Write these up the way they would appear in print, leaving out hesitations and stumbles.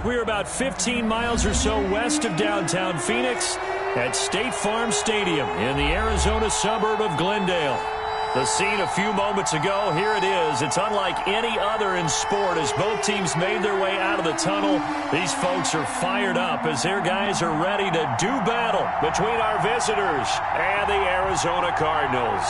We're about 15 miles or so west of downtown Phoenix at State Farm Stadium in the Arizona suburb of Glendale. The scene a few moments ago, here it is. It's unlike any other in sport as both teams made their way out of the tunnel. These folks are fired up as their guys are ready to do battle between our visitors and the Arizona Cardinals.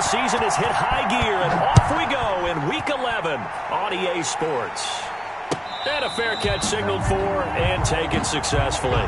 Season has hit high gear, and off we go in Week 11 on EA Sports. And a fair catch signaled for and taken successfully.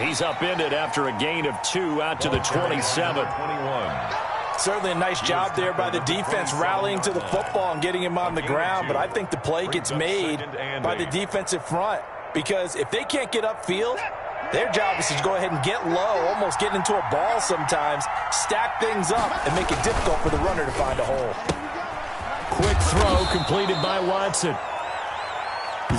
He's upended after a gain of 2 out to the 27. Certainly a nice job there by the defense rallying to the football and getting him on the ground, but I think the play gets made by the defensive front because if they can't get upfield, their job is to go ahead and get low, almost get into a ball sometimes, stack things up, and make it difficult for the runner to find a hole. Quick throw completed by Watson.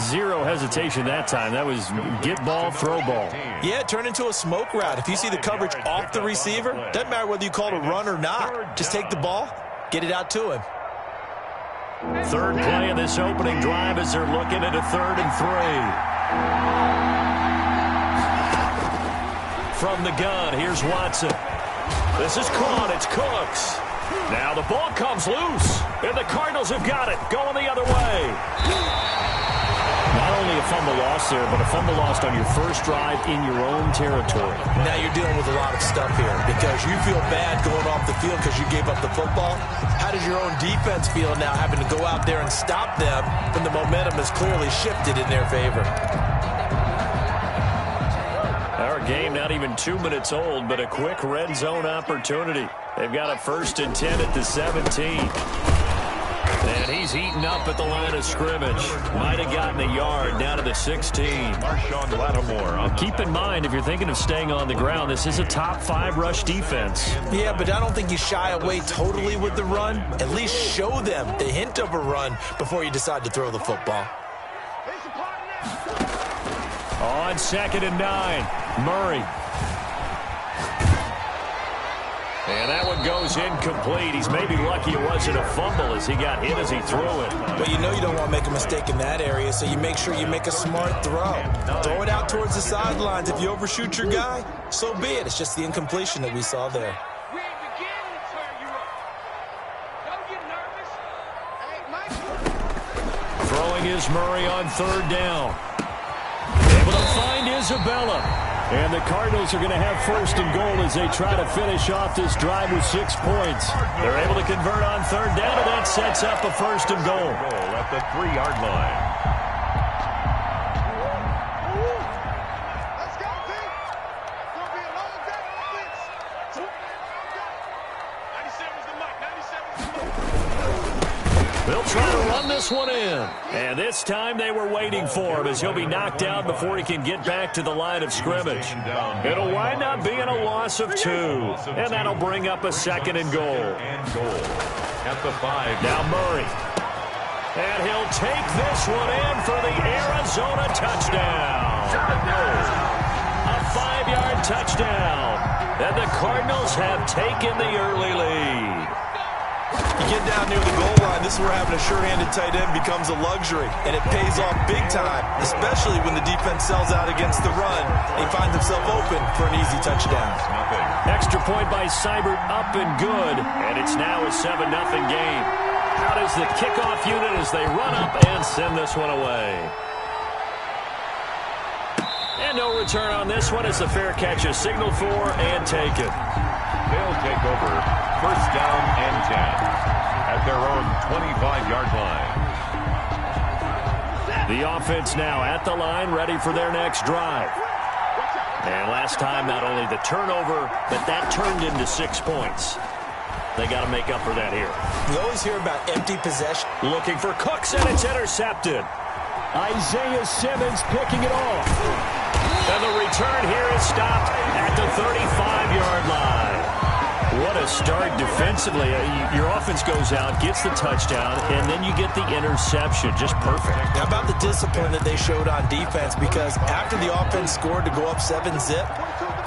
Zero hesitation that time. That was get ball, throw ball. Yeah, it turned into a smoke route. If you see the coverage off the receiver, doesn't matter whether you call it a run or not. Just take the ball, get it out to him. Third play of this opening drive as they're looking at a 3rd and 3. From the gun, here's Watson. This is caught. It's Cooks. Now the ball comes loose, and the Cardinals have got it, going the other way. Not only a fumble loss there, but a fumble lost on your first drive in your own territory. Now you're dealing with a lot of stuff here because you feel bad going off the field because you gave up the football. How does your own defense feel now having to go out there and stop them when the momentum has clearly shifted in their favor? Our game not even 2 minutes old, but a quick red zone opportunity. They've got a 1st and 10 at the 17. And he's heating up at the line of scrimmage. Might have gotten a yard down to the 16. Keep in mind, if you're thinking of staying on the ground, this is a top 5 rush defense. Yeah, but I don't think you shy away totally with the run. At least show them the hint of a run before you decide to throw the football. On 2nd and 9, Murray. And that one goes incomplete. He's maybe lucky it wasn't a fumble as he got hit as he threw it. But you know you don't want to make a mistake in that area, so you make sure you make a smart throw. Throw it out towards the sidelines. If you overshoot your guy, so be it. It's just the incompletion that we saw there. Throwing is Murray on 3rd down. Able to find Isabella. And the Cardinals are going to have 1st and goal as they try to finish off this drive with 6 points. They're able to convert on 3rd down, and that sets up a 1st and goal. At the 3-yard line. They'll try to run this one in. And this time they were waiting for him as he'll be knocked down before he can get back to the line of scrimmage. It'll wind up being a loss of 2. And that'll bring up a 2nd and goal. At the 5. Now Murray. And he'll take this one in for the Arizona touchdown. A 5-yard touchdown. And the Cardinals have taken the early lead. You get down near the goal line, this is where having a sure-handed tight end becomes a luxury, and it pays off big time, especially when the defense sells out against the run. He finds himself open for an easy touchdown. Extra point by Seibert, up and good, and it's now a 7-0 game. Out is the kickoff unit as they run up and send this one away. And no return on this one as the fair catch is signaled for and taken. They'll take over first down and 10 at their own 25-yard line. The offense now at the line, ready for their next drive. And last time, not only the turnover, but that turned into 6 points. They got to make up for that here. We always hear about empty possession. Looking for Cooks, and it's intercepted. Isaiah Simmons picking it off. And the return here is stopped at the 35-yard line. What a start defensively. Your offense goes out, gets the touchdown, and then you get the interception. Just perfect. How about the discipline that they showed on defense? Because after the offense scored to go up 7-zip,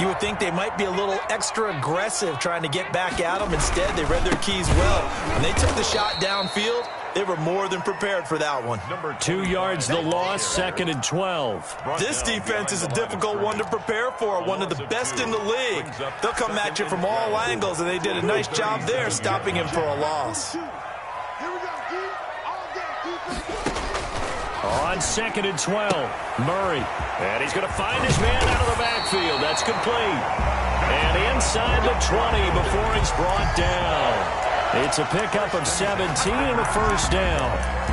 you would think they might be a little extra aggressive trying to get back at them. Instead, they read their keys well. When they took the shot downfield, they were more than prepared for that one. 2 yards the loss, 2nd and 12. This defense is a difficult one to prepare for, one of the best in the league. They'll come at you from all angles, and they did a nice job there stopping him for a loss. On 2nd and 12, Murray. And he's going to find his man out of the backfield. That's complete. And inside the 20 before he's brought down. It's a pickup of 17 and a first down.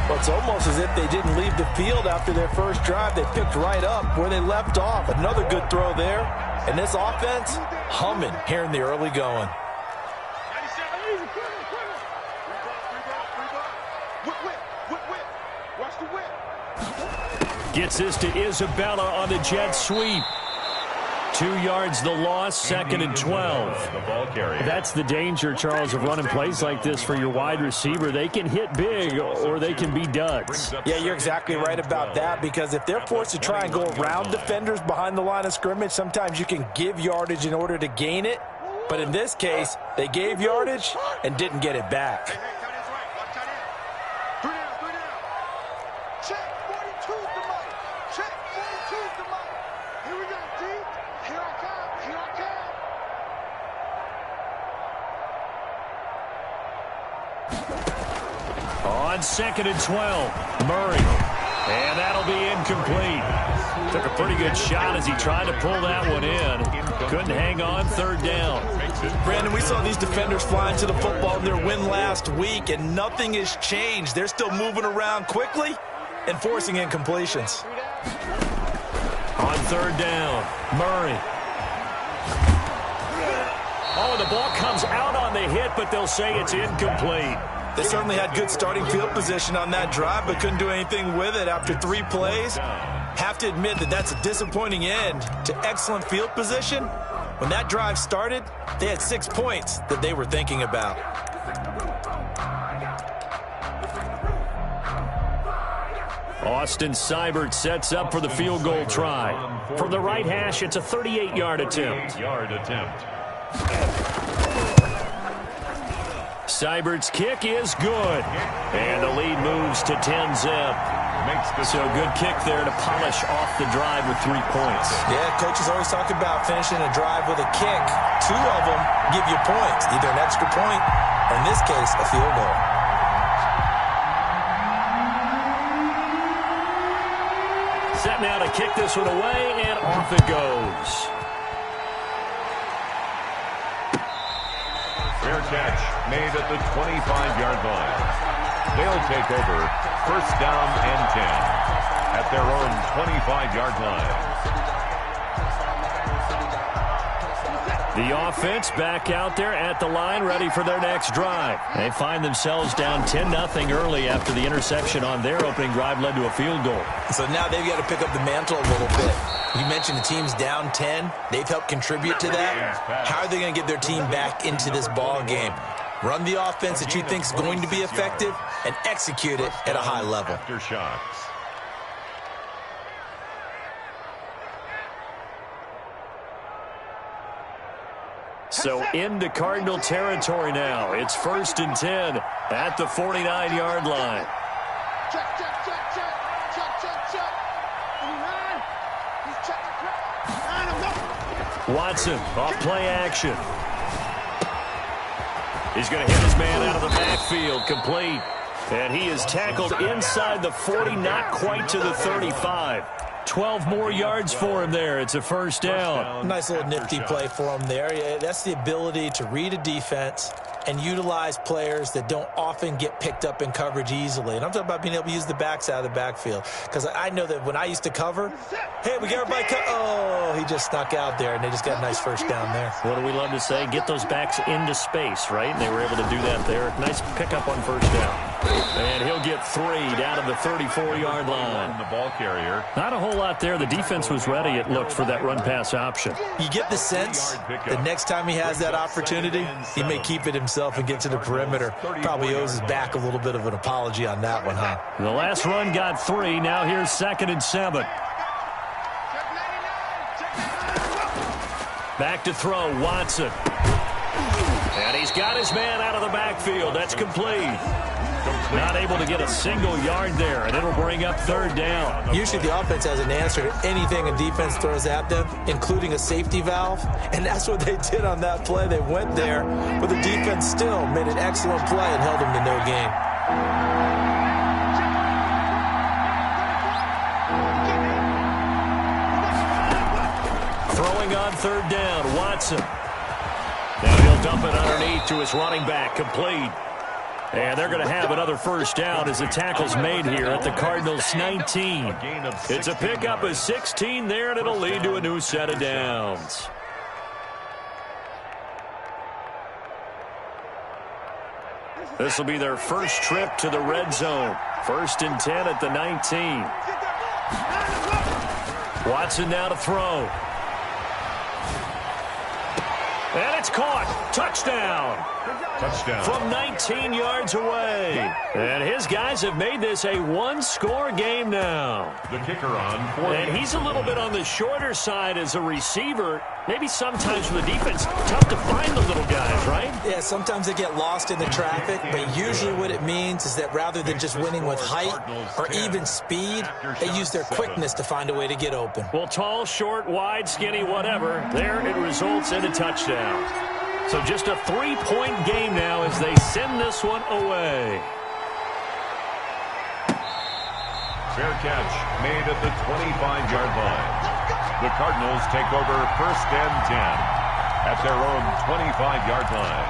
Well, it's almost as if they didn't leave the field after their first drive. They picked right up where they left off. Another good throw there. And this offense, humming here in the early going. Gets this to Isabella on the jet sweep. 2 yards the loss, 2nd and 12. That's the danger, Charles, of running plays like this for your wide receiver. They can hit big or they can be duds. Yeah, you're exactly right about that, because if they're forced to try and go around defenders behind the line of scrimmage, sometimes you can give yardage in order to gain it. But in this case, they gave yardage and didn't get it back. On 2nd and 12, Murray. And that'll be incomplete. Took a pretty good shot as he tried to pull that one in. Couldn't hang on, 3rd down. Brandon, we saw these defenders flying to the football in their win last week, and nothing has changed. They're still moving around quickly and forcing incompletions. On 3rd down, Murray. Oh, the ball comes out on the hit, but they'll say it's incomplete. They certainly had good starting field position on that drive, but couldn't do anything with it after 3 plays. Have to admit that that's a disappointing end to excellent field position. When that drive started, they had 6 points that they were thinking about. Austin Seibert sets up for the field goal try. From the right hash, it's a 38-yard attempt. Seibert's kick is good. And the lead moves to 10-zip. So good kick there to polish off the drive with 3 points. Yeah, coaches always talk about finishing a drive with a kick. 2 of them give you points, either an extra point or, in this case, a field goal. Set now to kick this one away, and off it goes. Fair catch made at the 25-yard line. They'll take over first down and 10 at their own 25-yard line. The offense back out there at the line, ready for their next drive. They find themselves down 10-0 early after the interception on their opening drive led to a field goal. So now they've got to pick up the mantle a little bit. You mentioned the team's down 10. They've helped contribute to that. How are they going to get their team back into this ball game? Run the offense that you think is going to be effective and execute it at a high level. After shots. So into Cardinal territory now. It's 1st and 10 at the 49-yard line. Watson off play action. He's going to hit his man out of the backfield. Complete. And he is tackled inside the 40, not quite to the 35. 12 more yards for him there. It's a first down. Nice little nifty play for him there. Yeah, that's the ability to read a defense and utilize players that don't often get picked up in coverage easily. And I'm talking about being able to use the backs out of the backfield. Because I know that when I used to cover, hey, we got everybody oh, he just snuck out there, and they just got a nice first down there. What do we love to say? Get those backs into space, right? And they were able to do that there. Nice pickup on first down. And he'll get 3 down to the 34-yard line. The ball carrier. Not a whole lot there. The defense was ready, it looked, for that run-pass option. You get the sense the next time he has that opportunity, he may keep it himself and get to the perimeter. Probably owes his back a little bit of an apology on that one, huh? The last run got 3. Now here's 2nd and 7. Back to throw, Watson. And he's got his man out of the backfield. That's complete. Not able to get a single yard there, and it'll bring up 3rd down. Usually the offense has an answer to anything a defense throws at them, including a safety valve, and that's what they did on that play. They went there, but the defense still made an excellent play and held them to no gain. Throwing on 3rd down, Watson. Now he'll dump it underneath to his running back, complete. And they're going to have another first down as the tackle's made here at the Cardinals' 19. It's a pickup of 16 there, and it'll lead to a new set of downs. This will be their first trip to the red zone. 1st and 10 at the 19. Watson now to throw. And it's caught. Touchdown. Touchdown. From 19 yards away. And his guys have made this a one-score game now. The kicker on 4. And he's a little bit on the shorter side as a receiver. Maybe sometimes for the defense, tough to find the little guys, right? Yeah, sometimes they get lost in the traffic, but usually what it means is that rather than just winning with height or even speed, they use their quickness to find a way to get open. Well, tall, short, wide, skinny, whatever, there it results in a touchdown. So just a 3-point game now as they send this one away. Fair catch made at the 25-yard line. The Cardinals take over 1st and 10 at their own 25-yard line.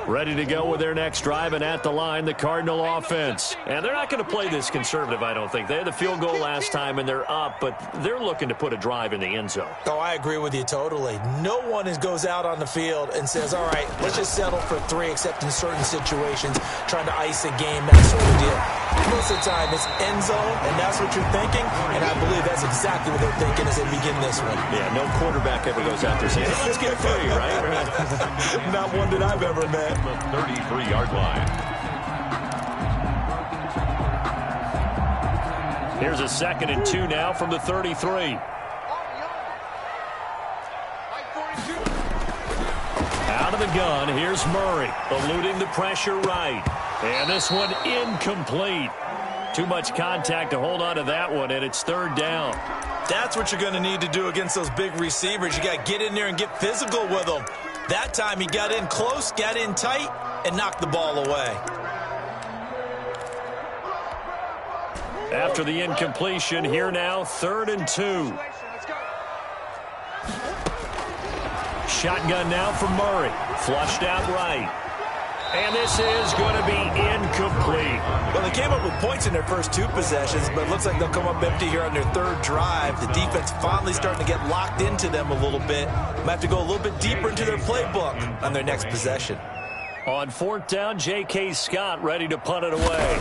Ready to go with their next drive, and at the line, the Cardinal offense. And they're not going to play this conservative, I don't think. They had the field goal last time, and they're up, but they're looking to put a drive in the end zone. Oh, I agree with you totally. No one goes out on the field and says, all right, let's just settle for 3, except in certain situations, trying to ice a game, that sort of deal. Most of the time, it's end zone, and that's what you're thinking, and I believe that's exactly what they're thinking as they begin this one. Yeah, no quarterback ever goes out there saying, hey, let's get 3, right? Not one that I've ever met. The 33-yard line. Here's a 2nd and 2 now from the 33. Out of the gun, here's Murray, eluding the pressure right. And this one incomplete. Too much contact to hold on to that one, and it's 3rd down. That's what you're going to need to do against those big receivers. You got to get in there and get physical with them. That time he got in close, got in tight, and knocked the ball away. After the incompletion, here now, 3rd and 2. Shotgun now from Murray. Flushed out right. And this is going to be incomplete. Well, they came up with points in their first 2 possessions, but it looks like they'll come up empty here on their 3rd drive. The defense finally starting to get locked into them a little bit. Might have to go a little bit deeper into their playbook on their next possession. On 4th down, J.K. Scott ready to punt it away.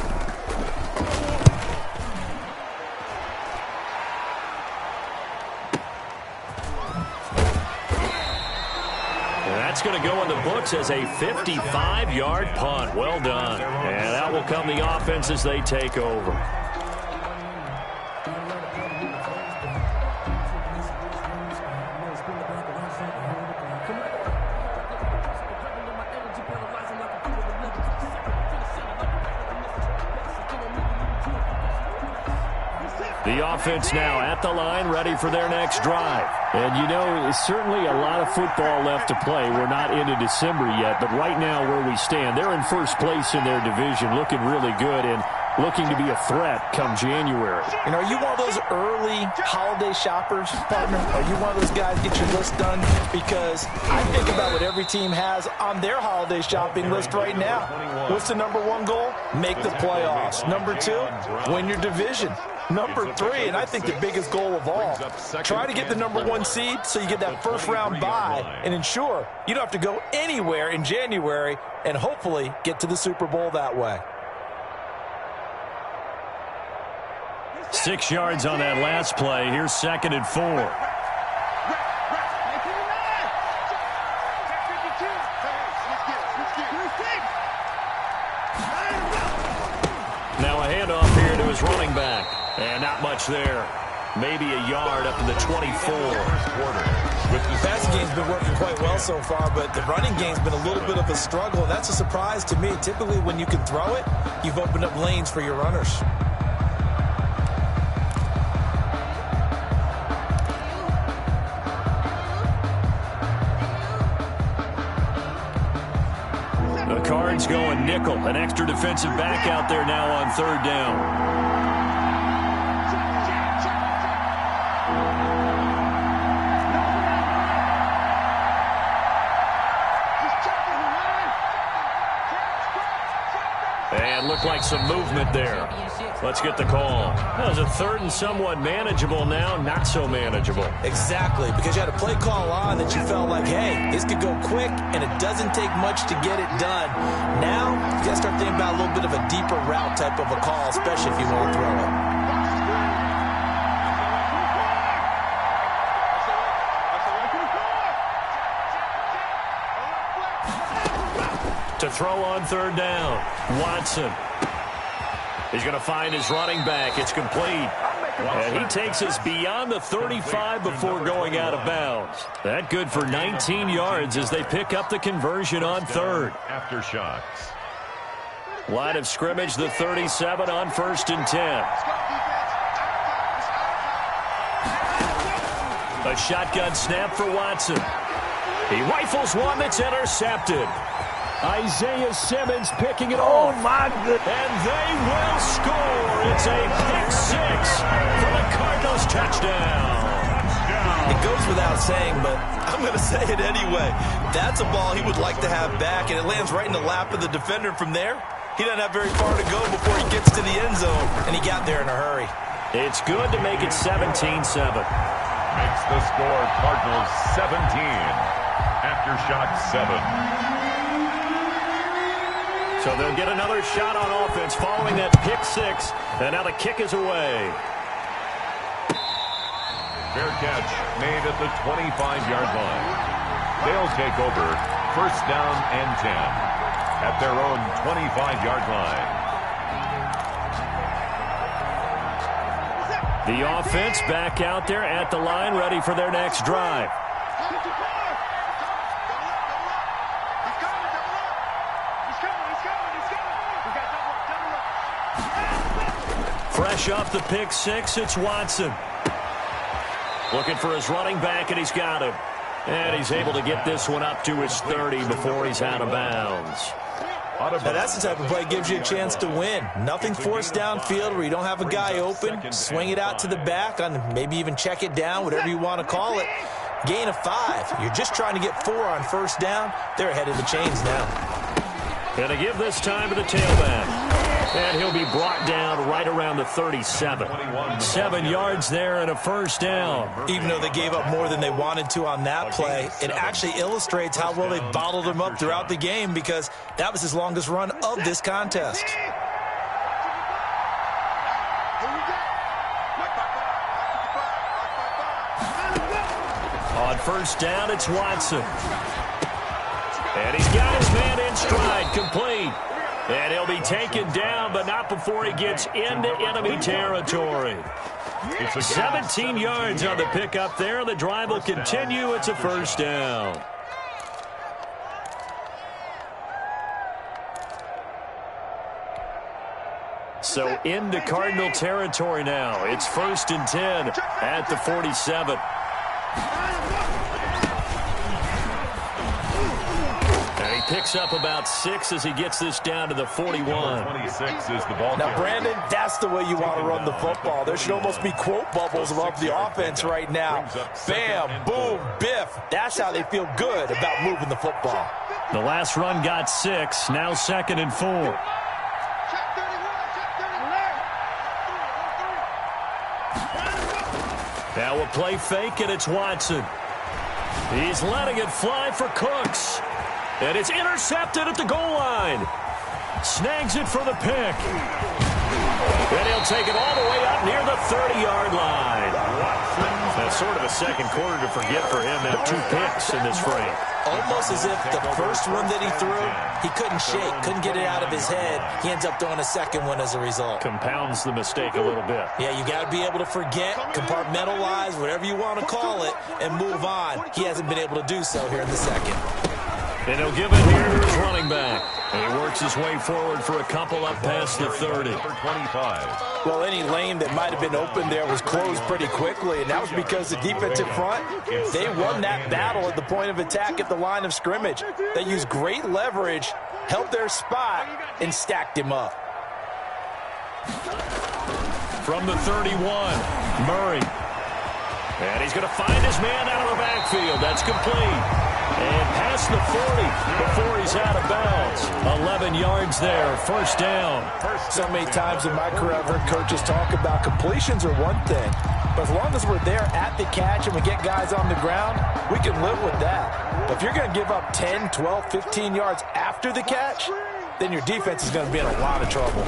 That's going to go in the books as a 55-yard punt. Well done. And that will come the offense as they take over. The offense now at the line, ready for their next drive. And, you know, certainly a lot of football left to play. We're not into December yet, but right now where we stand, they're in first place in their division, looking really good and looking to be a threat come January. You know, are you one of those early holiday shoppers, partner? Are you one of those guys get your list done? Because I think about what every team has on their holiday shopping list right now. What's the number one goal? Make the playoffs. Number two, win your division. Number three, and I think the biggest goal of all, try to get the number one seed so you get that first round bye and ensure you don't have to go anywhere in January and hopefully get to the Super Bowl that way. 6 yards on that last play. Here's 2nd and 4. Now a handoff here to his running back. And not much there. Maybe a yard up to the 24. The passing game's been working quite well so far, but the running game's been a little bit of a struggle, and that's a surprise to me. Typically, when you can throw it, you've opened up lanes for your runners. The Cards going nickel. An extra defensive back out there now on 3rd down. And looked like some movement there. Let's get the call. That was a 3rd and somewhat manageable now, not so manageable. Exactly, because you had a play call on that you felt like, hey, this could go quick, and it doesn't take much to get it done. Now, you got to start thinking about a little bit of a deeper route type of a call, especially if you want to throw it. To throw on 3rd down, Watson. He's going to find his running back. It's complete. And he takes us beyond the 35 before going out of bounds. That good for 19 yards as they pick up the conversion on 3rd. Aftershocks. Line of scrimmage, the 37 on 1st and 10. A shotgun snap for Watson. He rifles one that's intercepted. Isaiah Simmons picking it off. Oh, my goodness. And they will score. It's a pick 6 for the Cardinals touchdown. It goes without saying, but I'm going to say it anyway. That's a ball he would like to have back, and it lands right in the lap of the defender from there. He doesn't have very far to go before he gets to the end zone, and he got there in a hurry. It's good to make it 17-7. Makes the score Cardinals 17. Aftershock 7. So they'll get another shot on offense following that pick 6. And now the kick is away. Fair catch made at the 25-yard line. They'll take over 1st down and 10 at their own 25-yard line. The offense back out there at the line, ready for their next drive. Fresh off the pick 6, it's Watson. Looking for his running back, and he's got him. And he's able to get this one up to his 30 before he's out of bounds. Now that's the type of play that gives you a chance to win. Nothing forced downfield where you don't have a guy open. Swing it out to the back, on maybe even check it down, whatever you want to call it. Gain of 5. You're just trying to get 4 on 1st down. They're ahead of the chains now. Going to give this time to the tailback. And he'll be brought down right around the 37. 7 yards there and a 1st down. Even though they gave up more than they wanted to on that play, it actually illustrates how well they bottled him up throughout the game, because that was his longest run of this contest. On 1st down, it's Watson. And he's got his man in stride, complete. And he'll be taken down, but not before he gets into enemy territory. 17 yards on the pickup there. The drive will continue. It's a 1st down. So into Cardinal territory now. It's 1st and 10 at the 47. And he picks up about 6 as he gets this down to the 41. 26 is the ball. Now, Brandon, that's the way you want to run the football. There should almost be quote bubbles above the offense right now. Bam, boom, biff. That's how they feel good about moving the football. The last run got 6. Now 2nd and 4. Now a play fake, and it's Watson. He's letting it fly for Cooks. And it's intercepted at the goal line. Snags it for the pick. And he'll take it all the way up near the 30-yard line. That's sort of a second quarter to forget for him. Now 2 picks in this frame. Almost as if the first one that he threw, he couldn't shake, couldn't get it out of his head. He ends up throwing a second one as a result. Compounds the mistake a little bit. Yeah, you got to be able to forget, compartmentalize, whatever you want to call it, and move on. He hasn't been able to do so here in the second. And he'll give it here to his running back. And he works his way forward for a couple up past the 30. Well, any lane that might have been open there was closed pretty quickly, and that was because the defensive front, they won that battle at the point of attack at the line of scrimmage. They used great leverage, held their spot, and stacked him up. From the 31, Murray. And he's going to find his man out of the backfield. That's complete. And past the 40 before he's out of bounds. 11 yards there, 1st down. So many times in my career I've heard coaches talk about completions are one thing, but as long as we're there at the catch and we get guys on the ground, we can live with that. But if you're going to give up 10, 12, 15 yards after the catch, then your defense is going to be in a lot of trouble.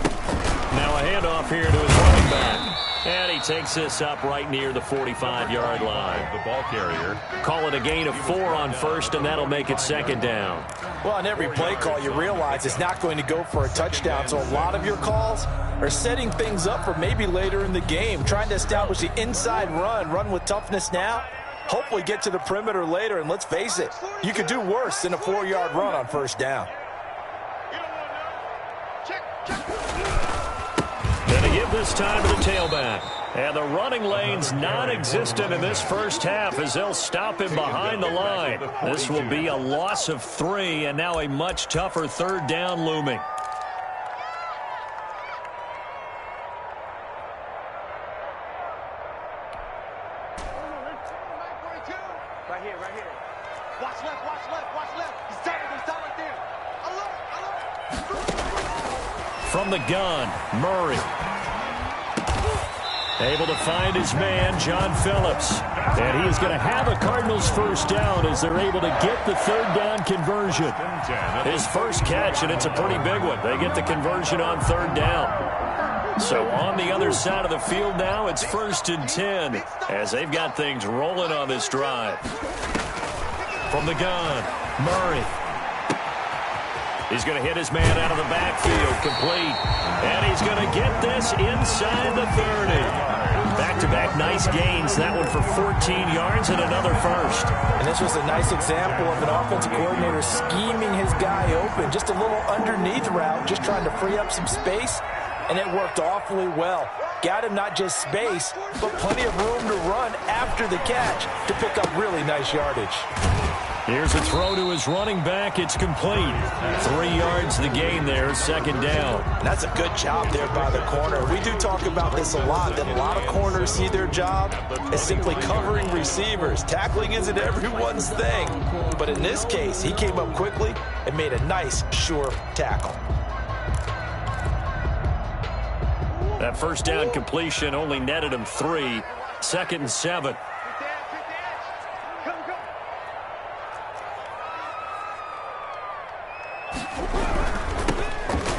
Now a handoff here to his running back. And he takes this up right near the 45-yard line. The ball carrier. Call it a gain of 4 on 1st, and that'll make it 2nd down. Well, on every play call, you realize it's not going to go for a touchdown, so a lot of your calls are setting things up for maybe later in the game, trying to establish the inside run with toughness now, hopefully get to the perimeter later, and let's face it, you could do worse than a 4-yard run on 1st down. Going to give this time to the tailback. And the running lane's non-existent in this first half as they'll stop him behind the line. This will be a loss of 3, and now a much tougher 3rd down looming. Right here. Watch left. He's down right there. Alert. From the gun, Murray. Able to find his man, John Phillips. And he's going to have a Cardinals 1st down as they're able to get the 3rd down conversion. His first catch, and it's a pretty big one. They get the conversion on 3rd down. So on the other side of the field now, it's 1st and 10 as they've got things rolling on this drive. From the gun, Murray. He's going to hit his man out of the backfield, complete. And he's going to get this inside the 30. Back-to-back nice gains. That one for 14 yards and another 1st. And this was a nice example of an offensive coordinator scheming his guy open. Just a little underneath route, just trying to free up some space. And it worked awfully well. Got him not just space, but plenty of room to run after the catch to pick up really nice yardage. Here's a throw to his running back. It's complete. 3 yards the gain there, 2nd down. That's a good job there by the corner. We do talk about this a lot, that a lot of corners see their job as simply covering receivers. Tackling isn't everyone's thing. But in this case, he came up quickly and made a nice, sure tackle. That 1st down completion only netted him 3. 2nd and 7.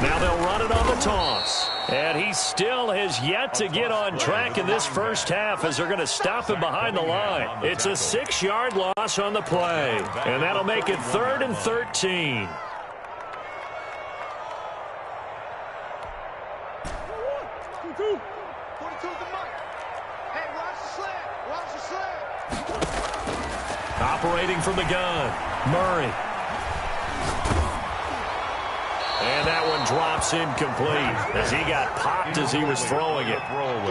Now they'll run it on the toss. And he still has yet to get on track in this first half as they're going to stop him behind the line. It's a 6-yard loss on the play. And that'll make it 3rd and 13. Operating from the gun, Murray. And that one drops incomplete as he got popped as he was throwing it.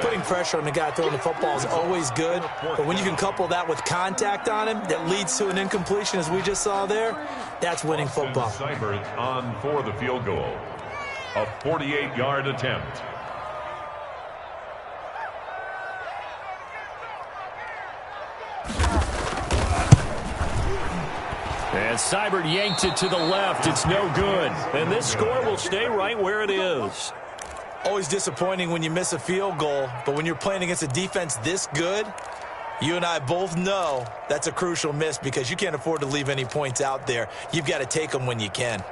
Putting pressure on the guy throwing the football is always good, but when you can couple that with contact on him that leads to an incompletion, as we just saw there, that's winning football. Seibert on for the field goal. A 48-yard attempt. And Seibert yanked it to the left. It's no good. And this score will stay right where it is. Always disappointing when you miss a field goal, but when you're playing against a defense this good, you and I both know that's a crucial miss because you can't afford to leave any points out there. You've got to take them when you can.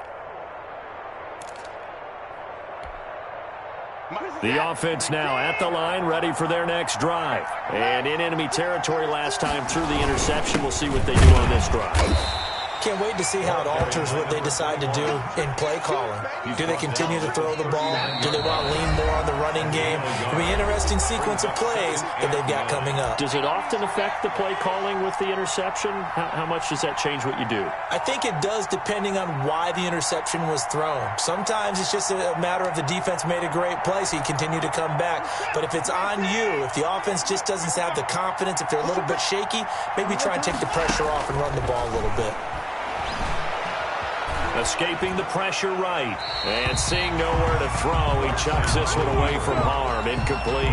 The offense now at the line, ready for their next drive. And in enemy territory last time through the interception. We'll see what they do on this drive. Can't wait to see how it alters what they decide to do in play calling. Do they continue to throw the ball? Do they want to lean more on the running game? It'll be an interesting sequence of plays that they've got coming up. Does it often affect the play calling with the interception? How much does that change what you do? I think it does depending on why the interception was thrown. Sometimes it's just a matter of the defense made a great play, so you continue to come back. But if it's on you, if the offense just doesn't have the confidence, if they're a little bit shaky, maybe try and take the pressure off and run the ball a little bit. Escaping the pressure right. And seeing nowhere to throw, he chucks this one away from harm. Incomplete.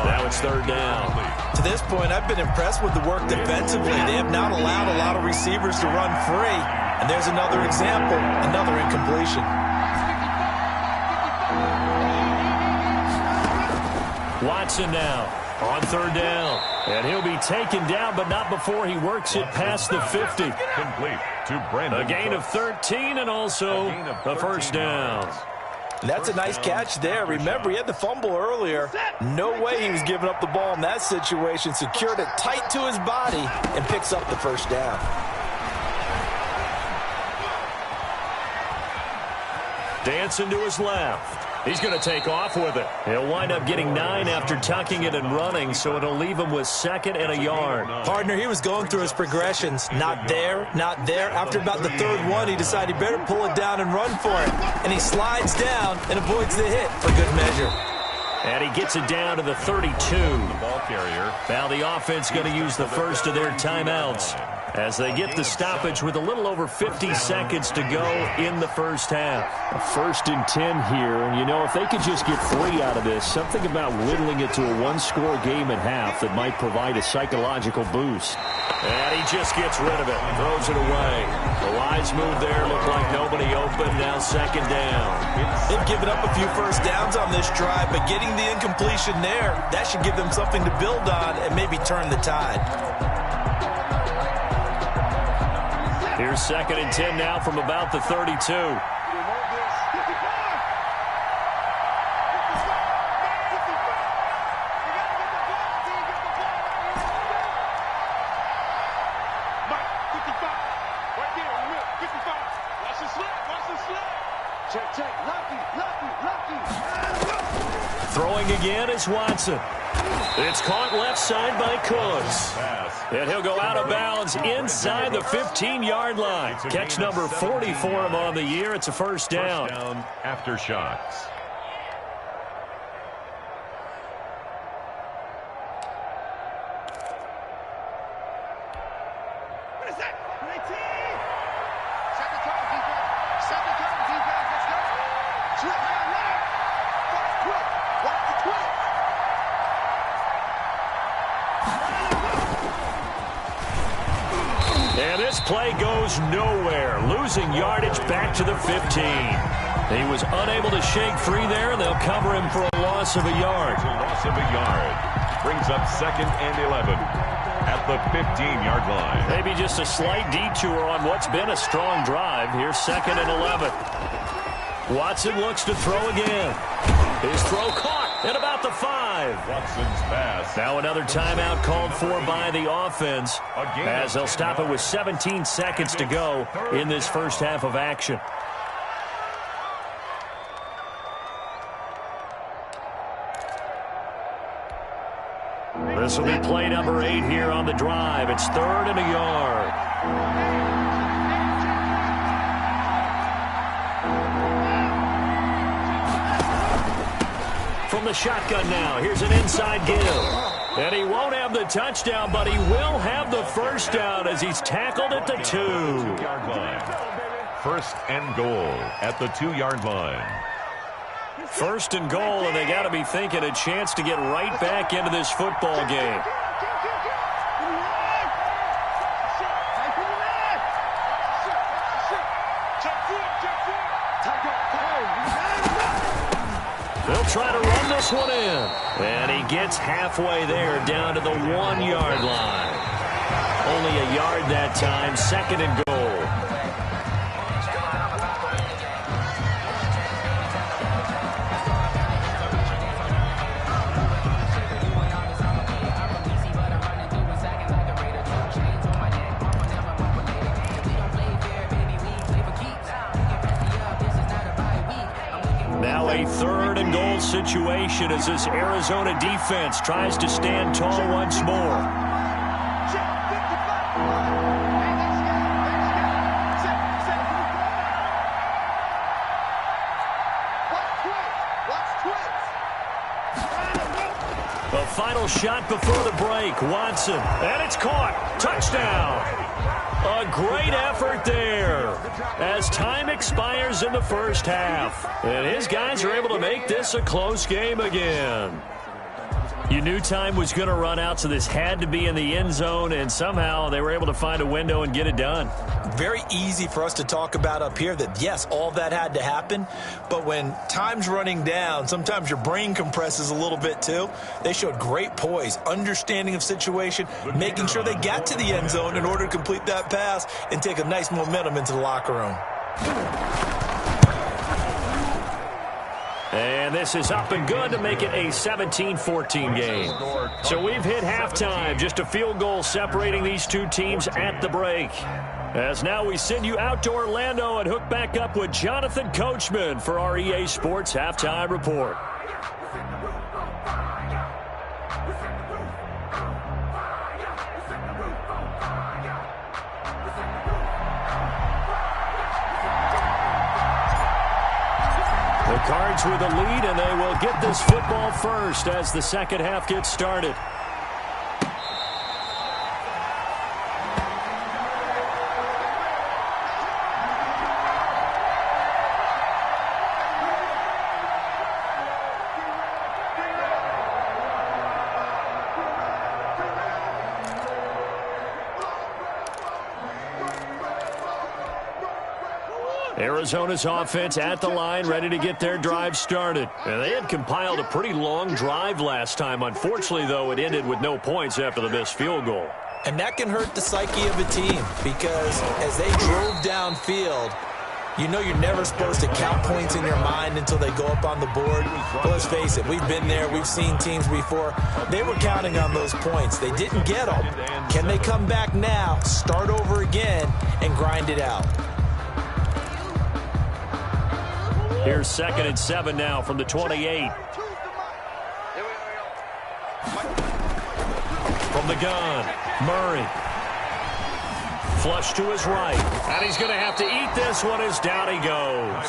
Now it's third down. To this point, I've been impressed with the work defensively. They have not allowed a lot of receivers to run free. And there's another example, another incompletion. Watson now on third down. And he'll be taken down, but not before he works it past the 50. Complete to Brandon. A gain of 13 and also a first down. That's a nice catch there. Remember, he had the fumble earlier. No way he was giving up the ball in that situation. Secured it tight to his body and picks up the first down. Dancing to his left. He's going to take off with it. He'll wind up getting 9 after tucking it and running, so it'll leave him with second and a yard. Partner, he was going through his progressions. Not there, not there. After about the third one, he decided he better pull it down and run for it. And he slides down and avoids the hit for good measure. And he gets it down to the 32. The ball carrier. Now the offense going to use the first of their timeouts as they get the stoppage with a little over 50 seconds to go in the first half. A 1st and 10 here, and you know, if they could just get 3 out of this, something about whittling it to a one-score game at half that might provide a psychological boost. And he just gets rid of it, throws it away. The wise move there, looked like nobody open, now second down. They've given up a few first downs on this drive, but getting the incompletion there, that should give them something to build on and maybe turn the tide. Here's 2nd and 10 now from about the 32. Throwing again is Watson. It's caught left side by Cooks. And he'll go out of bounds inside the 15-yard line. Catch number 40 for him on the year. It's a first down. After shots. Play goes nowhere, losing yardage back to the 15. He was unable to shake free there, and they'll cover him for a loss of a yard. Loss of a yard. Brings up 2nd and 11 at the 15-yard line. Maybe just a slight detour on what's been a strong drive. Here's 2nd and 11. Watson looks to throw again. His throw caught at about the 5. Watson's pass. Now another timeout called for by the offense as they'll stop it with 17 seconds to go in this first half of action. This will be play number 8 here on the drive. It's 3rd and a yard. From the shotgun now, here's an inside give. And he won't have the touchdown, but he will have the first down as he's tackled at the 2. 2-yard line. First and goal at the 2-yard line. First and goal, and they got to be thinking a chance to get right back into this football game. They'll try to run this one in. And he gets halfway there, down to the 1-yard line. Only a yard that time, second and goal. Now a third and goal situation as this Arizona defense tries to stand tall once more. The final shot before the break. Watson, and it's caught. Touchdown. A great effort there as time expires in the first half. And his guys are able to make this a close game again. You knew time was going to run out, so this had to be in the end zone, and somehow they were able to find a window and get it done. Very easy for us to talk about up here that, yes, all that had to happen, but when time's running down, sometimes your brain compresses a little bit too. They showed great poise, understanding of situation, making sure they got to the end zone in order to complete that pass and take a nice momentum into the locker room. And this is up and good to make it a 17-14 game. So we've hit halftime, just a field goal separating these two teams at the break. As now we send you out to Orlando and hook back up with Jonathan Coachman for our EA Sports Halftime Report. The Cards with a lead, and they will get this football first as the second half gets started. Arizona's offense at the line, ready to get their drive started. And they had compiled a pretty long drive last time. Unfortunately, though, it ended with no points after the missed field goal. And that can hurt the psyche of a team because as they drove downfield, you know you're never supposed to count points in your mind until they go up on the board. But let's face it, we've been there. We've seen teams before. They were counting on those points. They didn't get them. Can they come back now, start over again, and grind it out? Here's 2nd and 7 now from the 28. From the gun, Murray. Flush to his right. And he's going to have to eat this one as down he goes.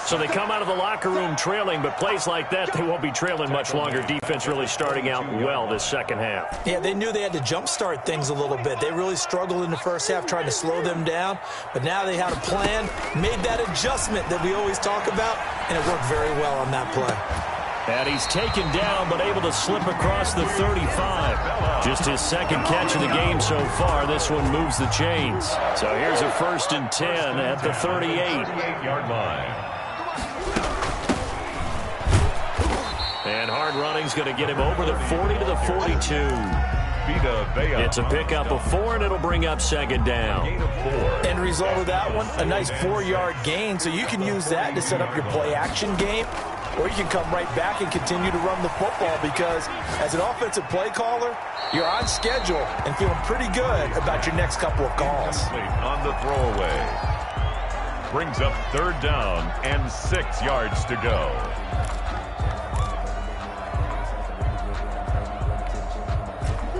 So they come out of the locker room trailing, but plays like that, they won't be trailing much longer. Defense really starting out well this second half. Yeah, they knew they had to jumpstart things a little bit. They really struggled in the first half trying to slow them down, but now they had a plan, made that adjustment that we always talk about, and it worked very well on that play. And he's taken down, but able to slip across the 35. Just his second catch of the game so far. This one moves the chains. So here's a 1st and 10 at the 38-yard line. And hard running's going to get him over the 40 to the 42. It's a pickup of 4, and it'll bring up 2nd down. End result of that one, a nice 4-yard gain, so you can use that to set up your play-action game. Or you can come right back and continue to run the football because as an offensive play caller, you're on schedule and feeling pretty good about your next couple of calls. On the throwaway. Brings up 3rd down and 6 yards to go.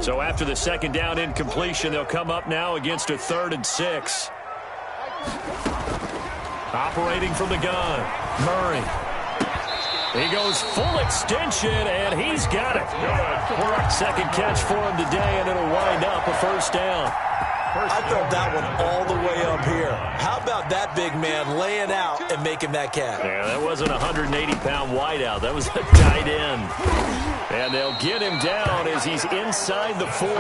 So after the 2nd down incompletion, they'll come up now against a 3rd and 6. Operating from the gun, Murray. He goes full extension, and he's got it. Second catch for him today, and it'll wind up a first down. I felt that one all the way up here. How about that big man laying out and making that catch? Yeah, that wasn't a 180-pound wideout. That was a tight end. And they'll get him down as he's inside the 40.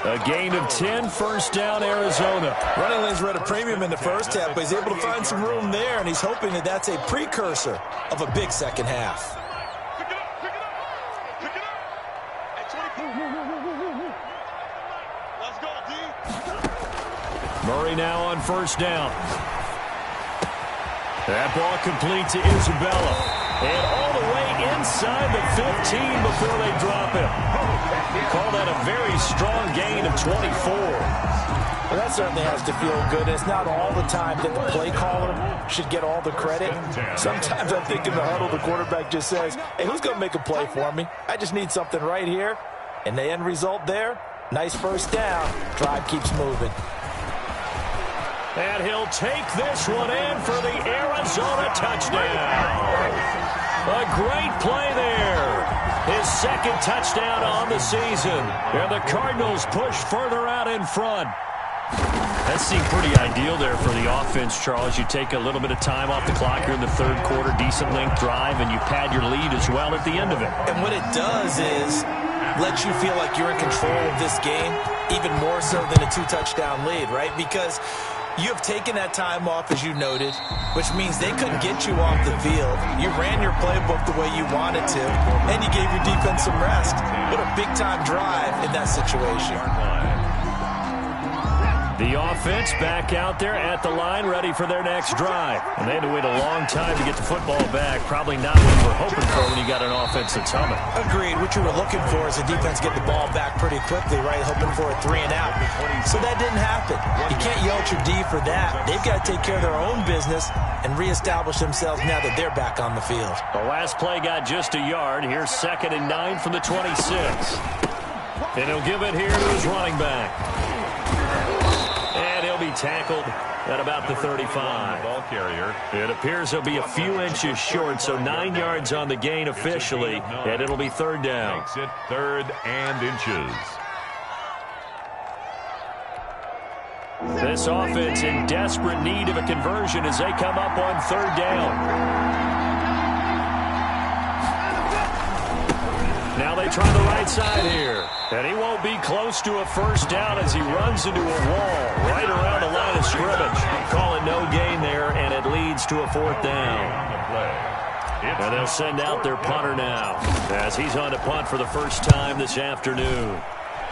A gain of 10, first down, Arizona. Running lanes were at a premium in the first half, but he's able to find some room there, and he's hoping that that's a precursor of a big second half. Murray now on first down. That ball complete to Isabella. And all the way inside the 15 before they drop him. Call that a very strong gain of 24. Well, that certainly has to feel good. It's not all the time that the play caller should get all the credit. Sometimes I think in the huddle, the quarterback just says, hey, who's going to make a play for me? I just need something right here. And the end result there, nice first down. Drive keeps moving. And he'll take this one in for the Arizona touchdown. A great play there. His second touchdown on the season. And the Cardinals push further out in front. That seemed pretty ideal there for the offense, Charles. You take a little bit of time off the clock here in the third quarter, decent length drive, and you pad your lead as well at the end of it. And what it does is lets you feel like you're in control of this game, even more so than a two-touchdown lead, right? Because you have taken that time off, as you noted, which means they couldn't get you off the field. You ran your playbook the way you wanted to, and you gave your defense some rest. What a big-time drive in that situation. The offense back out there at the line, ready for their next drive. And they had to wait a long time to get the football back. Probably not what you were hoping for when you got an offense that's humming. Agreed. What you were looking for is the defense get the ball back pretty quickly, right? Hoping for a 3-and-out. So that didn't happen. You can't yell at your D for that. They've got to take care of their own business and reestablish themselves now that they're back on the field. The last play got just a yard. Here's 2nd and 9 from the 26. And he'll give it here to his running back. And he'll be tackled at about the 35. Ball carrier. It appears he'll be a few inches short, so 9 yards on the gain officially, and it'll be third down. Makes it 3rd and inches. This offense in desperate need of a conversion as they come up on 3rd down. Now they try the right side here. And he won't be close to a first down as he runs into a wall right around the line of scrimmage. Call it no gain there, and it leads to a 4th down. And they'll send out their punter now as he's on to punt for the first time this afternoon.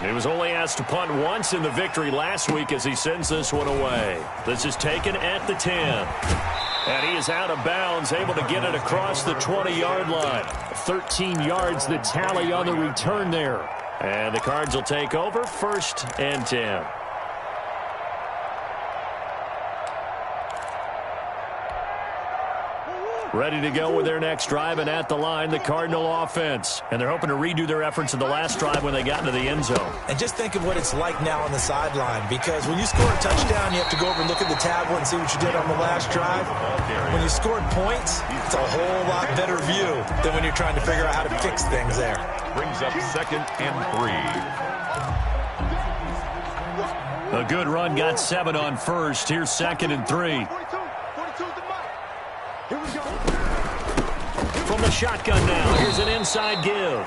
He was only asked to punt once in the victory last week as he sends this one away. This is taken at the 10. And he is out of bounds, able to get it across the 20-yard line. 13 yards the tally on the return there. And the Cards will take over 1st and 10. Ready to go with their next drive, and at the line, the Cardinal offense. And they're hoping to redo their efforts in the last drive when they got into the end zone. And just think of what it's like now on the sideline, because when you score a touchdown, you have to go over and look at the tablet and see what you did on the last drive. When you scored points, it's a whole lot better view than when you're trying to figure out how to fix things there. Brings up 2nd and 3. A good run got 7 on first. Here's 2nd and 3. From the shotgun now, here's an inside give.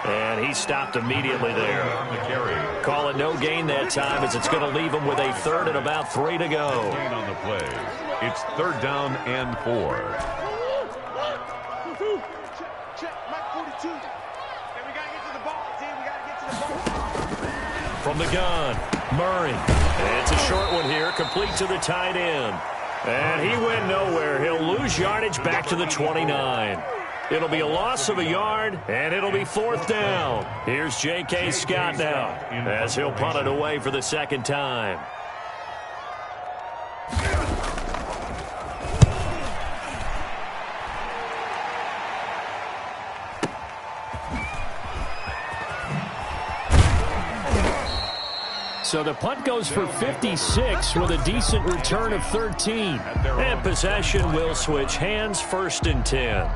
And he stopped immediately there. Call it no gain that time as it's going to leave him with a 3rd and about 3 to go. Gain on the play. It's 3rd down and 4. From the gun, Murray. And it's a short one here, complete to the tight end. And he went nowhere. He'll lose yardage back to the 29. It'll be a loss of a yard, and it'll be 4th down. Here's J.K. Scott now as he'll punt it away for the 2nd time. So the punt goes for 56 with a decent return of 13. And possession will switch hands, 1st and 10.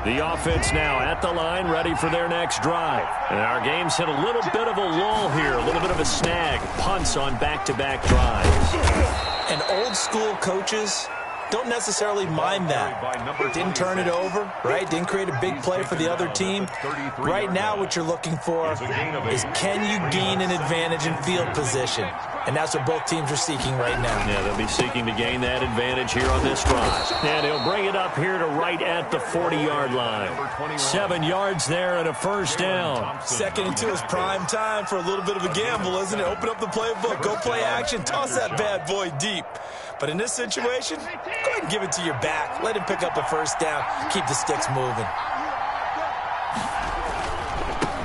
The offense now at the line, ready for their next drive. And our game's hit a little bit of a lull here, a little bit of a snag. Punts on back-to-back drives. And old-school coaches don't necessarily mind that. Didn't turn it over, right? Didn't create a big play for the other team. Right now what you're looking for is, can you gain an advantage in field position? And that's what both teams are seeking right now. Yeah, they'll be seeking to gain that advantage here on this drive. And he'll bring it up here to right at the 40-yard line. 7 yards there and a first down. 2nd and 2 is prime time for a little bit of a gamble, isn't it? Open up the playbook, go play action, toss that bad boy deep. But in this situation, go ahead and give it to your back. Let him pick up a first down. Keep the sticks moving.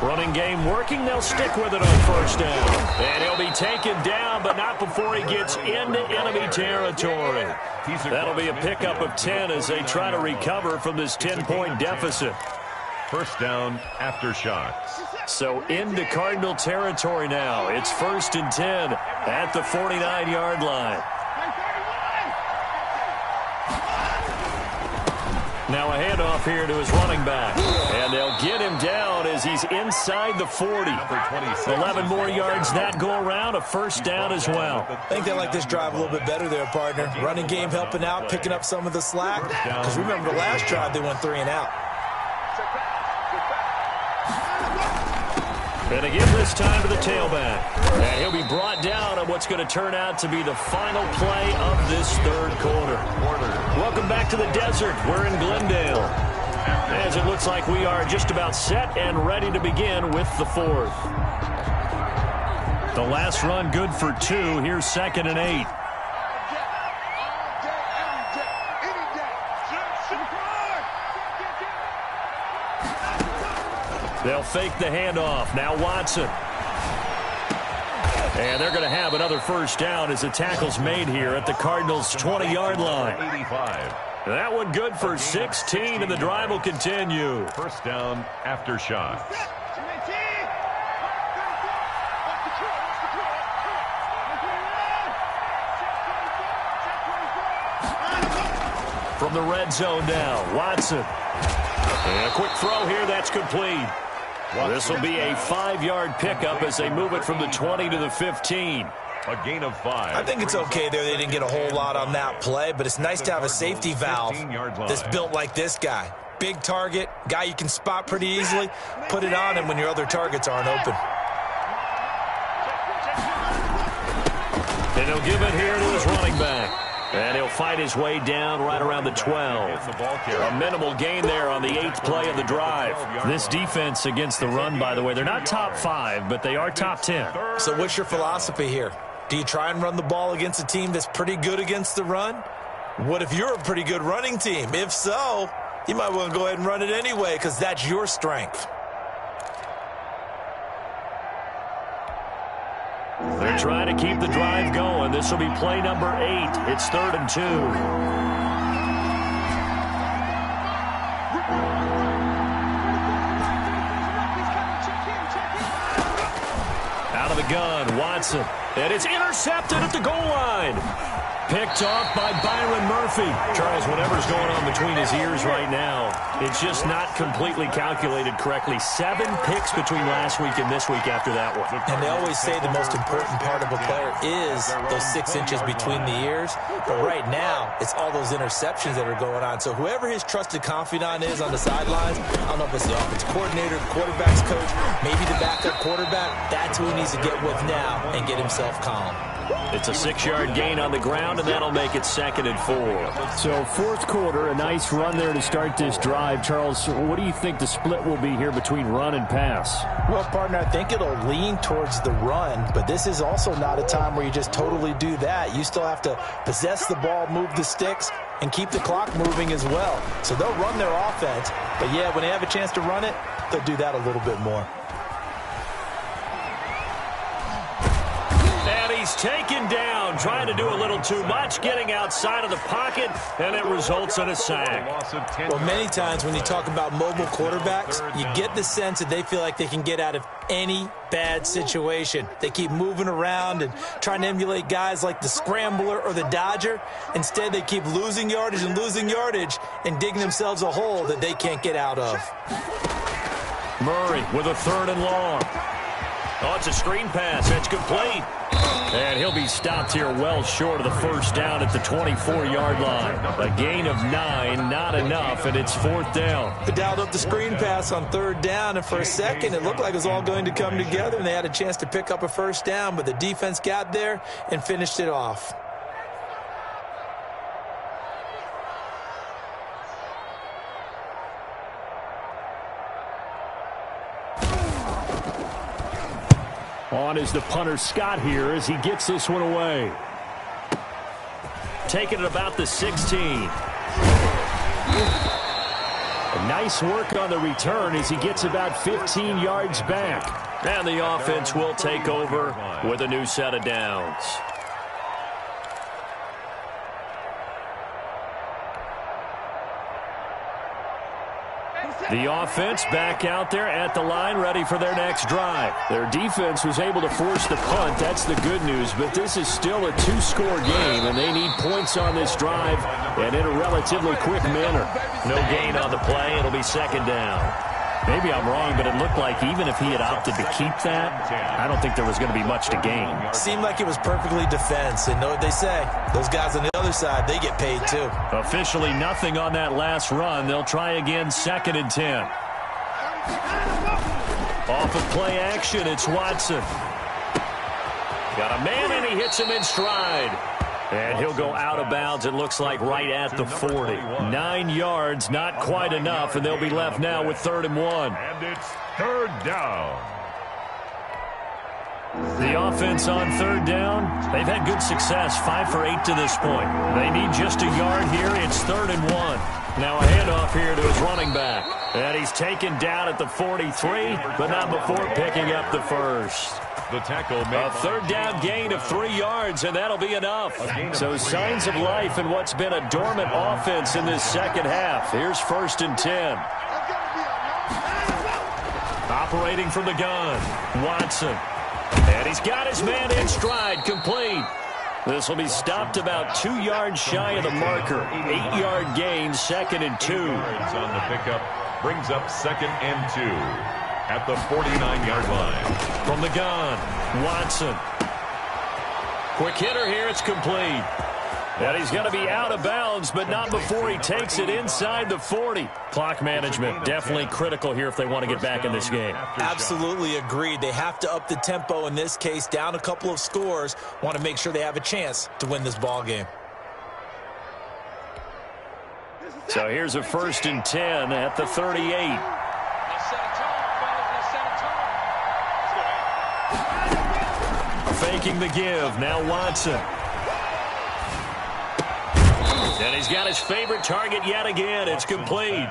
Running game working. They'll stick with it on first down. And he'll be taken down, but not before he gets into enemy territory. That'll be a pickup of 10 as they try to recover from this 10-point deficit. First down after shots. So into Cardinal territory now. It's 1st and 10 at the 49-yard line. Now a handoff here to his running back. And they'll get him down as he's inside the 40. 11 more yards that go around. A first down as well. I think they like this drive a little bit better there, partner. Running game helping out, picking up some of the slack. Because remember the last drive, they went 3 and out. And again this time to the tailback. And he'll be brought down on what's going to turn out to be the final play of this 3rd quarter. Welcome back to the desert. We're in Glendale. As it looks like we are just about set and ready to begin with the 4th. The last run good for 2. Here's 2nd and 8. They'll fake the handoff. Now Watson. And they're going to have another first down as the tackle's made here at the Cardinals' 20-yard line. 85. That one good for 16, and the drive will continue. First down after shots. From the red zone now, Watson. And a quick throw here, that's complete. This will be a 5-yard pickup as they move it from the 20 to the 15. A gain of 5. I think it's okay there. They didn't get a whole lot on that play, but it's nice to have a safety valve that's built like this guy. Big target, guy you can spot pretty easily. Put it on him when your other targets aren't open. And he'll give it here to his running back. And he'll fight his way down right around the 12. A minimal gain there on the 8th play of the drive. This defense against the run, by the way, they're not top 5, but they are top 10. So what's your philosophy here? Do you try and run the ball against a team that's pretty good against the run? What if you're a pretty good running team? If so, you might want to go ahead and run it anyway because that's your strength. They're trying to keep the drive going. This will be play number 8. It's 3rd and 2. Out of the gun, Watson. And it's intercepted at the goal line. Picked off by Byron Murphy. Charles, whatever's going on between his ears right now, it's just not completely calculated correctly. 7 picks between last week and this week after that one. And they always say the most important part of a player is those 6 inches between the ears. But right now, it's all those interceptions that are going on. So whoever his trusted confidant is on the sidelines, I don't know if it's the offensive coordinator, the quarterback's coach, maybe the backup quarterback, that's who he needs to get with now and get himself calm. It's a 6-yard gain on the ground, and that'll make it 2nd and 4. So 4th quarter, a nice run there to start this drive. Charles, what do you think the split will be here between run and pass? Well, partner, I think it'll lean towards the run, but this is also not a time where you just totally do that. You still have to possess the ball, move the sticks, and keep the clock moving as well. So they'll run their offense, but yeah, when they have a chance to run it, they'll do that a little bit more. he's taken down, trying to do a little too much, getting outside of the pocket, and it results in a sack. Well, many times when you talk about mobile quarterbacks, you get the sense that they feel like they can get out of any bad situation. They keep moving around and trying to emulate guys like the scrambler or the dodger. Instead, they keep losing yardage and digging themselves a hole that they can't get out of. Murray with a 3rd and long. Oh, it's a screen pass. It's complete. And he'll be stopped here well short of the first down at the 24-yard line. A gain of 9, not enough, and it's 4th down. They dialed up the screen pass on 3rd down, and for a second it looked like it was all going to come together, and they had a chance to pick up a first down, but the defense got there and finished it off. On is the punter, Scott, here as he gets this one away. Taking it about the 16. Nice work on the return as he gets about 15 yards back. And the offense will take over with a new set of downs. The offense back out there at the line, ready for their next drive. Their defense was able to force the punt. That's the good news, but this is still a 2-score game, and they need points on this drive and in a relatively quick manner. No gain on the play. It'll be 2nd down. Maybe I'm wrong, but it looked like even if he had opted to keep that, I don't think there was going to be much to gain. Seemed like it was perfectly defense, and know what they say. Those guys on the other side, they get paid too. Officially nothing on that last run. They'll try again, 2nd and 10. Off of play action, it's Watson. Got a man, and he hits him in stride. And he'll go out of bounds, it looks like, right at the 40. 9 yards, not quite enough, and they'll be left now with 3rd and 1. And it's 3rd down. The offense on 3rd down, they've had good success, 5 for 8 to this point. They need just a yard here. It's 3rd and 1. Now a handoff here to his running back. And he's taken down at the 43, but not before picking up the first. The tackle made a 3rd down gain of 3 yards, and that'll be enough. So signs of life in what's been a dormant offense in this second half. Here's 1st and 10. Operating from the gun, Watson. And he's got his man in stride, complete. This will be stopped about 2 yards shy of the marker. 8-yard gain, 2nd and 2. On the pickup, brings up 2nd and 2. At the 49-yard line. From the gun, Watson. Quick hitter here, it's complete. And he's going to be out of bounds, but not before he takes it inside the 40. Clock management, definitely critical here if they want to get back in this game. Absolutely agreed. They have to up the tempo in this case, down a couple of scores. Want to make sure they have a chance to win this ball game. So here's a 1st and 10 at the 38. Faking the give, now Watson. And he's got his favorite target yet again. It's complete.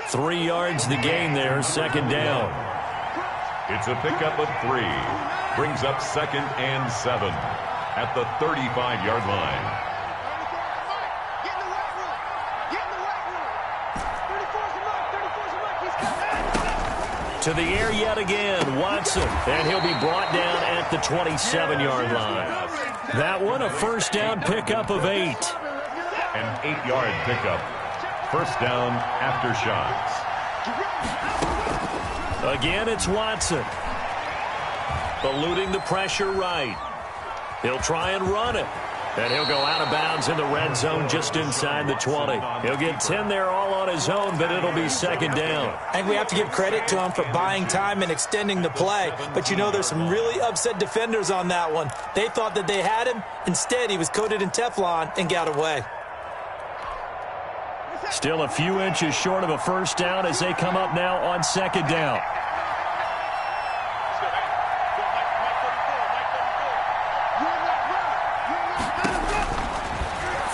3 yards the gain there, 2nd down. It's a pickup of 3. Brings up 2nd and 7 at the 35-yard line. To the air yet again, Watson. And he'll be brought down at the 27-yard line. That one, a 1st down pickup of 8. An 8-yard pickup. 1st down after shots. Again, it's Watson. Eluding the pressure right. He'll try and run it. And he'll go out of bounds in the red zone just inside the 20. He'll get 10 there all on his own, but it'll be 2nd down. I think we have to give credit to him for buying time and extending the play. But, you know, there's some really upset defenders on that one. They thought that they had him. Instead, he was coated in Teflon and got away. Still a few inches short of a 1st down as they come up now on 2nd down.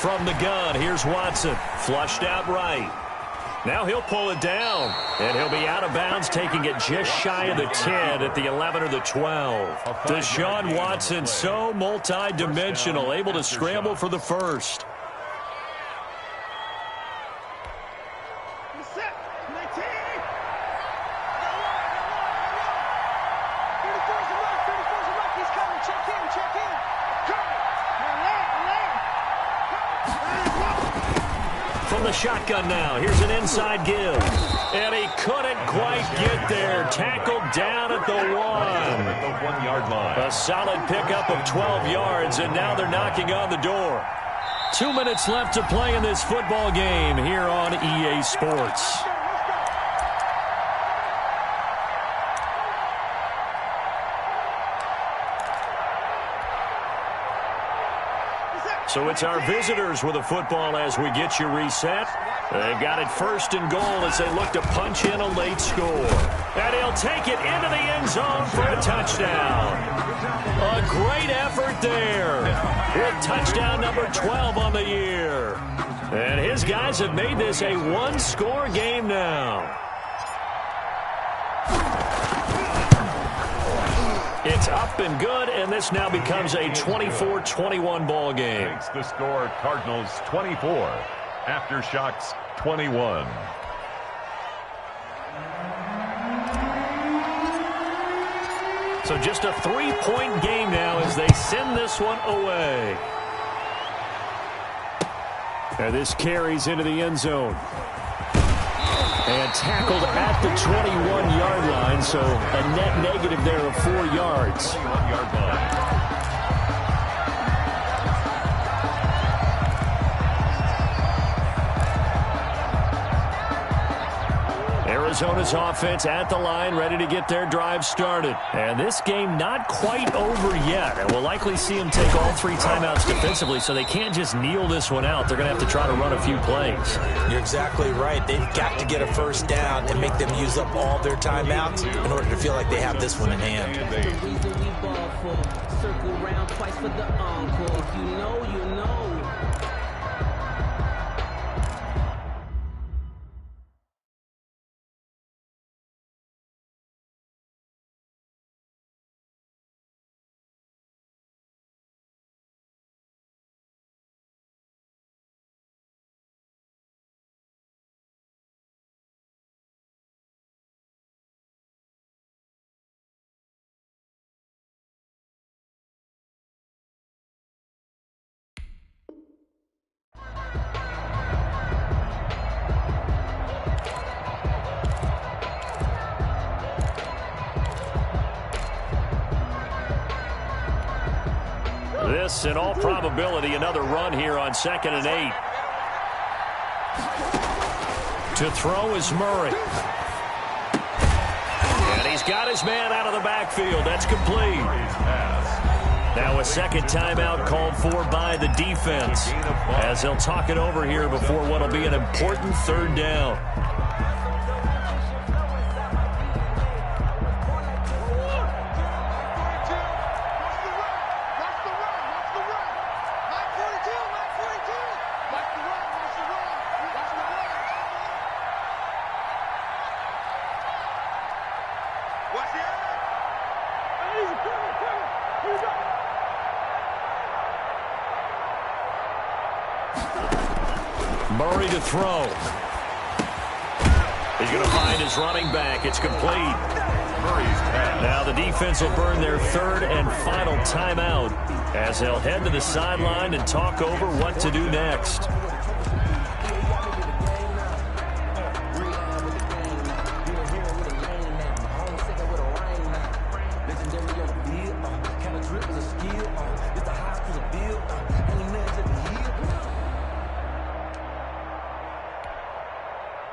From the gun, here's Watson. Flushed out right. Now he'll pull it down, and he'll be out of bounds, taking it just shy of the 10 at the 11 or the 12. Deshaun Watson, so multi-dimensional, able to scramble for the first. From the shotgun now, here's an inside give. And he couldn't quite get there. Tackled down at the 1. A solid pickup of 12 yards, and now they're knocking on the door. 2 minutes left to play in this football game here on EA Sports. So it's our visitors with a football as we get you reset. They've got it first and goal as they look to punch in a late score. And he'll take it into the end zone for a touchdown. A great effort there with touchdown number 12 on the year. And his guys have made this a one-score game now. It's up and good, and this now becomes a 24-21 ball game. Makes the score Cardinals 24, Aftershocks 21. So just a 3-point game now as they send this one away. And this carries into the end zone. And tackled at the 21-yard line, so a net negative there of 4 yards. 21-yard line. Arizona's offense at the line, ready to get their drive started. And this game not quite over yet. And we'll likely see them take all 3 timeouts defensively, so they can't just kneel this one out. They're going to have to try to run a few plays. You're exactly right. They've got to get a first down and make them use up all their timeouts in order to feel like they have this one in hand. Circle round twice for the encore. If you know, you know. This, in all probability, another run here on 2nd and 8. To throw is Murray. And he's got his man out of the backfield. That's complete. Now a second timeout called for by the defense as they'll talk it over here before what will be an important 3rd down. Murray to throw. He's going to find his running back. It's complete. Now the defense will burn their 3rd and final timeout as they'll head to the sideline and talk over what to do next.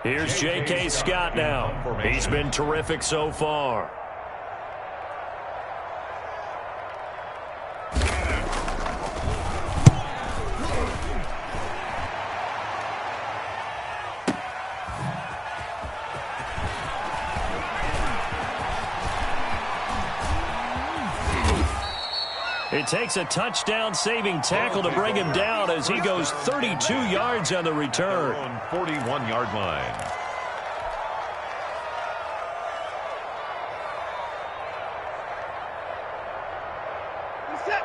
Here's J.K. Scott now. He's been terrific so far. It takes a touchdown-saving tackle to bring him down as he goes 32 yards on the return. 41-yard line.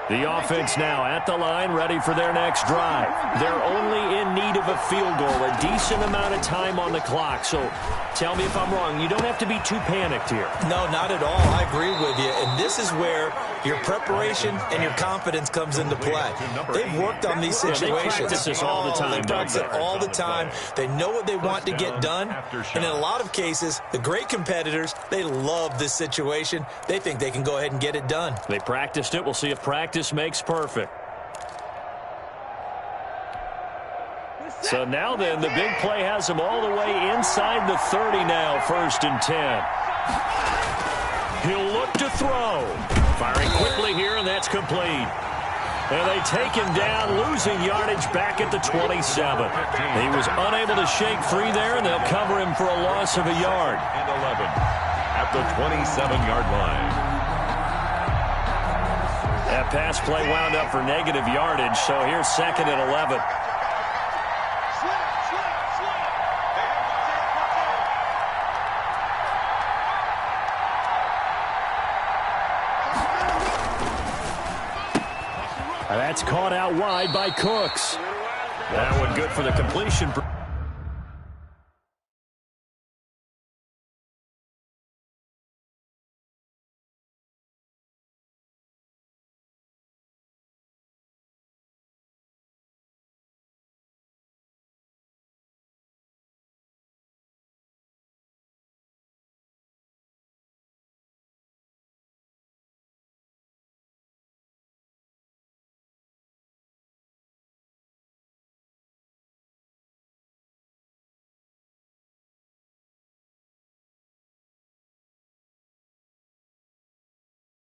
The offense now at the line, ready for their next drive. They're only in need of a field goal, a decent amount of time on the clock. So tell me if I'm wrong. You don't have to be too panicked here. No, not at all. I agree with you. And this is where your preparation and your confidence comes into play. They've worked on these situations. They practice this all the time. They practice it all the time. They know what they want to get done. And in a lot of cases, the great competitors, they love this situation. They think they can go ahead and get it done. They practiced it. We'll see if practice makes perfect. So now then, the big play has them all the way inside the 30 now, 1st and 10. He'll look to throw. Firing quickly here, and that's complete. And they take him down, losing yardage back at the 27. He was unable to shake free there, and they'll cover him for a loss of a yard. And 11 at the 27-yard line. That pass play wound up for negative yardage, so here's 2nd and 11. That's caught out wide by Cooks. That one good for the completion.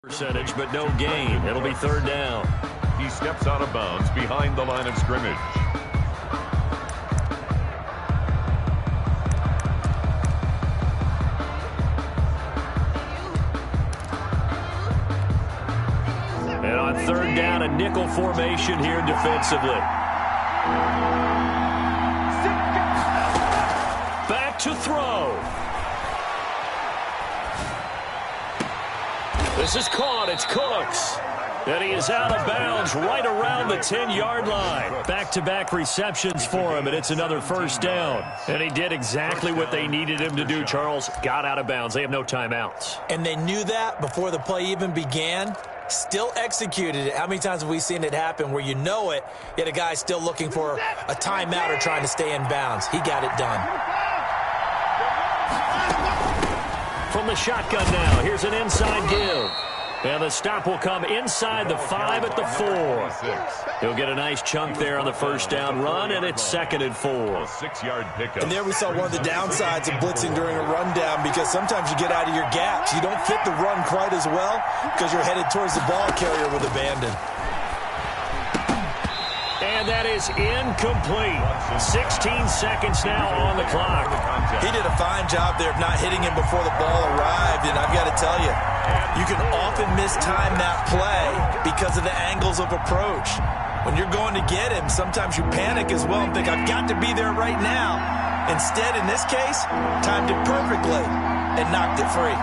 Percentage, but no gain. It'll be 3rd down. He steps out of bounds behind the line of scrimmage. And on 3rd down, a nickel formation here defensively. Back to throw. This is caught. It's Cooks. And he is out of bounds right around the 10-yard line. Back-to-back receptions for him, and it's another 1st down. And he did exactly what they needed him to do, Charles. Got out of bounds. They have no timeouts. And they knew that before the play even began. Still executed it. How many times have we seen it happen where you know it, yet a guy still looking for a timeout or trying to stay in bounds? He got it done. From the shotgun now, here's an inside give. And the stop will come inside the 5 at the 4. He'll get a nice chunk there on the 1st down run, and it's 2nd and 4. A 6-yard pickup. And there we saw one of the downsides of blitzing during a rundown, because sometimes you get out of your gaps. You don't fit the run quite as well because you're headed towards the ball carrier with abandon. And that is incomplete. 16 seconds now on the clock. He did a fine job there of not hitting him before the ball arrived, and I've got to tell you, you can often mistime that play because of the angles of approach. When you're going to get him, sometimes you panic as well and think, I've got to be there right now. Instead, in this case, timed it perfectly and knocked it free.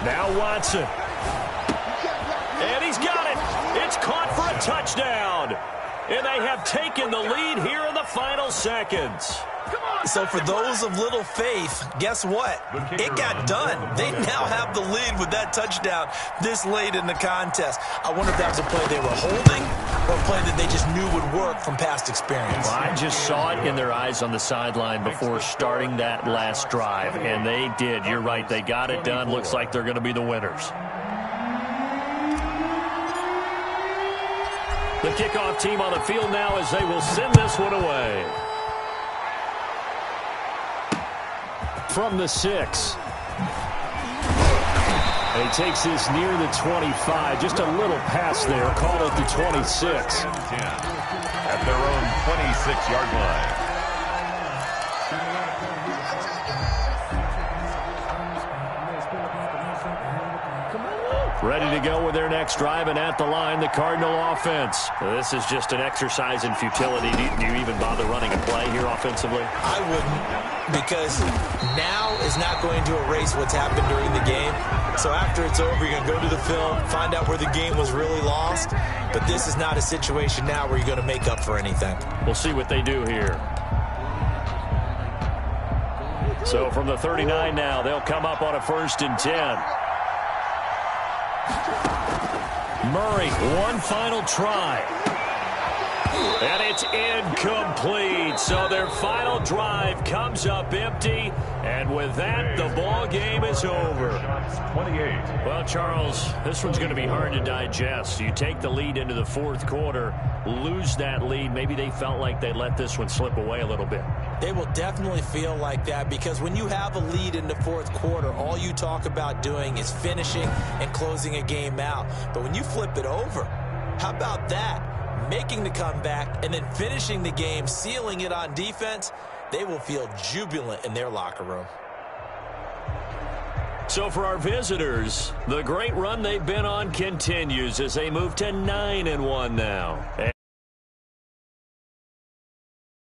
Now Watson. And he's got it. It's caught for a touchdown. And they have taken the lead here in the final seconds. So for those of little faith, guess what? It got done. They now have the lead with that touchdown this late in the contest. I wonder if that was a play they were holding or a play that they just knew would work from past experience. Well, I just saw it in their eyes on the sideline before starting that last drive, and they did. You're right. They got it done. Looks like they're going to be the winners. The kickoff team on the field now as they will send this one away. From the 6. And he takes this near the 25. Just a little pass there. Call it the 26. At their own 26-yard line. Ready to go with their next drive, and at the line, the Cardinal offense. This is just an exercise in futility. Do you even bother running a play here offensively? I wouldn't, because now is not going to erase what's happened during the game. So after it's over, you're going to go to the film, find out where the game was really lost. But this is not a situation now where you're going to make up for anything. We'll see what they do here. So from the 39 now, they'll come up on a 1st and 10. Murray, one final try. And it's incomplete. So their final drive comes up empty. And with that, the ball game is over. 28. Well, Charles, this one's going to be hard to digest. You take the lead into the 4th quarter, lose that lead. Maybe they felt like they let this one slip away a little bit. They will definitely feel like that, because when you have a lead in the 4th quarter, all you talk about doing is finishing and closing a game out. But when you flip it over, how about that? Making the comeback and then finishing the game, sealing it on defense, they will feel jubilant in their locker room. So for our visitors, the great run they've been on continues as they move to 9-1 now.